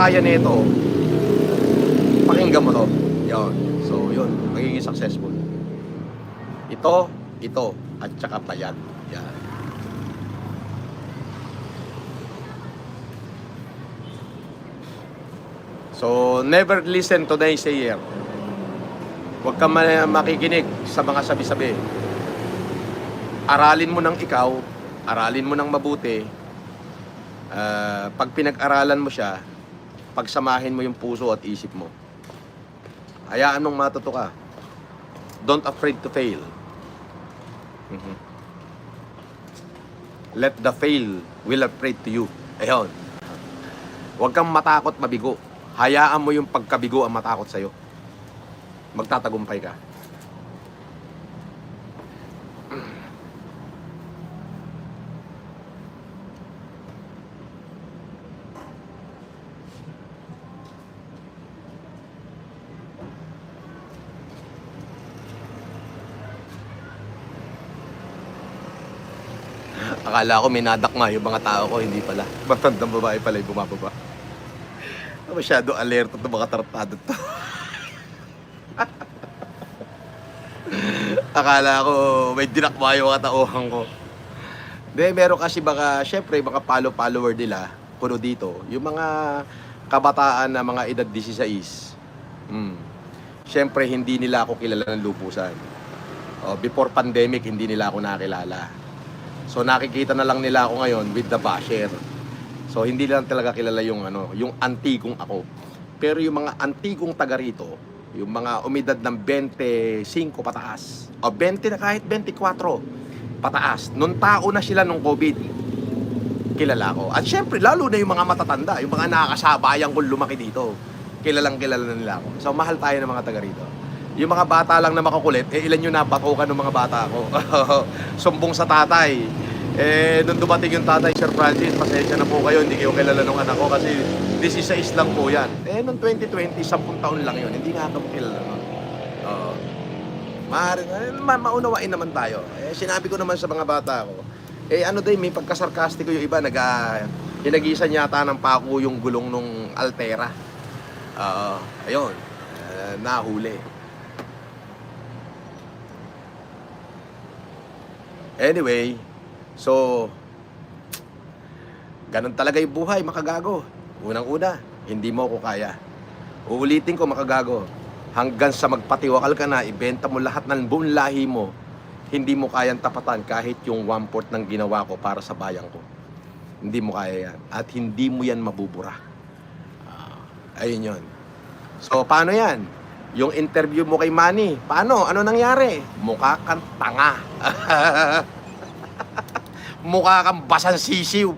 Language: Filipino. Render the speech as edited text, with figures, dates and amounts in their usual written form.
Kaya nito, pakinggan mo to. Yun. So, yun. Magiging successful. Ito, at saka payat. Yan. So, never listen to naysayer. Huwag kang makikinig sa mga sabi-sabi. Aralin mo ng ikaw, aralin mo ng mabuti. Pag pinag-aralan mo siya, pagsamahin mo yung puso at isip mo. Hayaan mong matuto ka. Don't afraid to fail. Let the fail will afraid to you. Ayun. Huwag kang matakot mabigo. Hayaan mo yung pagkabigo ang matakot sa'yo. Magtatagumpay ka. Akala ko may nadakma yung mga tao ko, hindi pala. Matandang babae pala yung bumababa. Masyado alerto itong mga tartado to. Akala ko may dinakma yung mga tauhan ko. Hindi, meron kasi baka, syempre, mga follower nila, puno dito, yung mga kabataan na mga edad 16. Syempre, hindi nila ako kilala ng lupusan. Before pandemic, hindi nila ako nakilala. So, nakikita na lang nila ako ngayon with the basher. So, hindi lang talaga kilala yung, yung antigong ako. Pero yung mga antigong taga rito, yung mga umidad ng 25 pataas, o 20 na kahit 24 pataas, nung tao na sila nung COVID, kilala ko. At syempre, lalo na yung mga matatanda, yung mga nakakasabayan kong lumaki dito, kilala na nila ako. So, mahal tayo ng mga taga rito. Yung mga bata lang na makukulit, ilan yung nabatukan ng mga bata ko. Sumbong sa tatay. Nung dumating yung tatay, Sir Francis, pasensya na po kayo, hindi kayo kilala ng anak ko kasi 16 lang po yan. Nung 2020, 10 taon lang yun, hindi nga kami kilala nun. Maunawain naman tayo. Sinabi ko naman sa mga bata ko, may pagkasarkastiko yung iba, hinagisan yata ng pako yung gulong nung Altera. Ayun, nahuli. Anyway, so, ganun talaga yung buhay, makagago. Unang-una, hindi mo ako kaya. Uulitin ko, makagago. Hanggang sa magpatiwakal ka na, ibenta mo lahat ng buong lahi mo, hindi mo kayang tapatan kahit yung 1/4 ng ginawa ko para sa bayan ko. Hindi mo kaya yan. At hindi mo yan mabubura. Ayun yun. So, paano yan? Yung interview mo kay Manny, paano? Ano nangyari? Mukha kang tanga. Mukha kang basang sisiw.